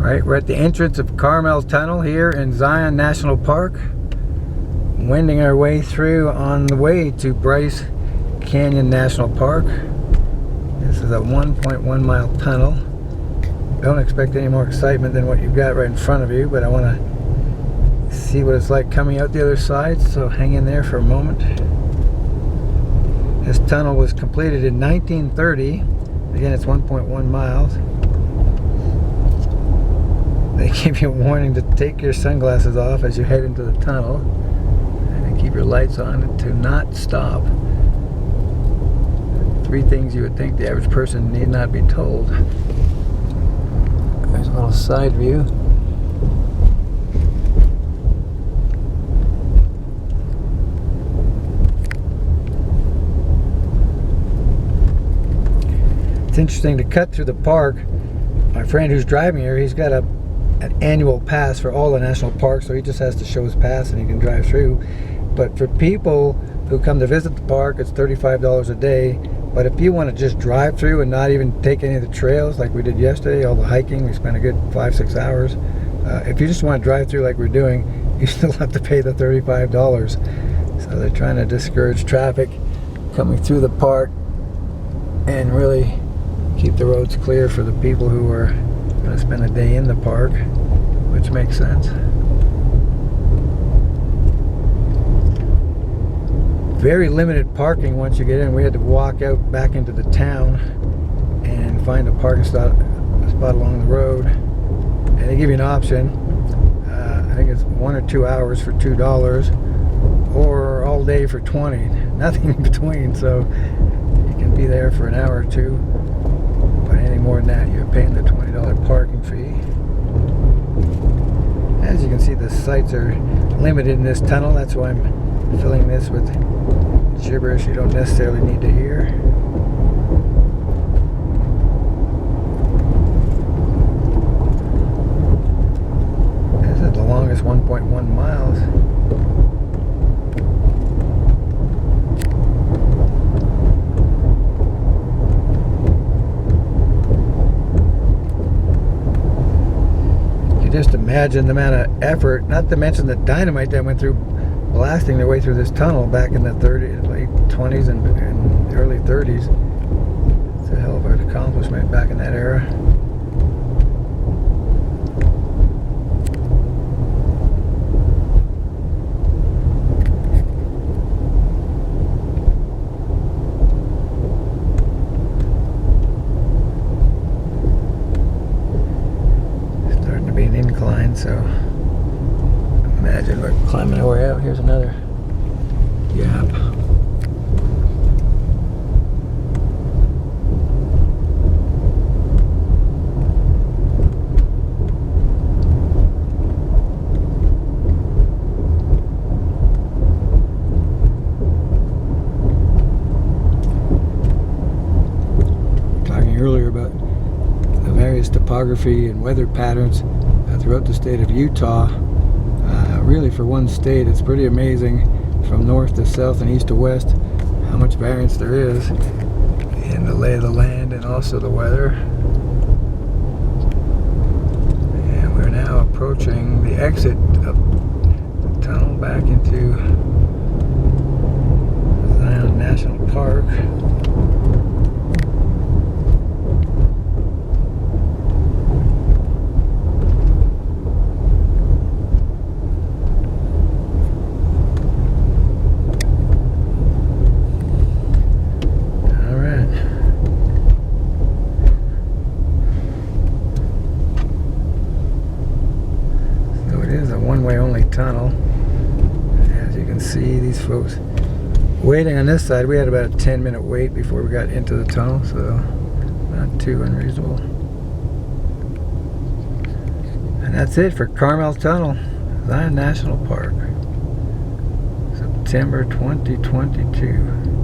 Alright, we're at the entrance of Carmel Tunnel here in Zion National Park. Wending our way through on the way to Bryce Canyon National Park. This is a 1.1 mile tunnel. Don't expect any more excitement than what you've got right in front of you, but I want to see what it's like coming out the other side, so hang in there for a moment. This tunnel was completed in 1930. Again, it's 1.1 miles. They give you a warning to take your sunglasses off as you head into the tunnel, and keep your lights on and to not stop. 3 things you would think the average person need not be told. There's a little side view. It's interesting to cut through the park. My friend who's driving here, he's got an annual pass for all the national parks, so he just has to show his pass and he can drive through. But for people who come to visit the park, it's $35 a day. But if you want to just drive through and not even take any of the trails like we did yesterday, all the hiking, we spent a good 5-6 hours. If you just want to drive through like we're doing, you still have to pay the $35. So they're trying to discourage traffic coming through the park and really keep the roads clear for the people who are going to spend a day in the park, which makes sense. Very limited parking once you get in. We had to walk out back into the town and find a parking spot along the road. And they give you an option. I think it's 1 or 2 hours for $2, or all day for $20. Nothing in between. So you can be there for an hour or two. But anything more than that, you're paying the $20 parking fee. As you can see, the sights are limited in this tunnel. That's why I'm filling this with gibberish you don't necessarily need to hear. This is the longest 1.1 miles. You just imagine the amount of effort, not to mention the dynamite that went through blasting their way through this tunnel back in the late 20s and early 30s. It's a hell of an accomplishment back in that era. Starting to be an incline, so imagine we're climbing our way out. Here's another gap. Talking earlier about the various topography and weather patterns throughout the state of Utah. Really, for one state, it's pretty amazing from north to south and east to west how much variance there is in the lay of the land and also the weather. And we're now approaching the exit of the tunnel back into Zion National Park. One-way only tunnel. As you can see, these folks waiting on this side. We had about a 10-minute wait before we got into the tunnel, so not too unreasonable. And that's it for Carmel Tunnel, Zion National Park, September 2022.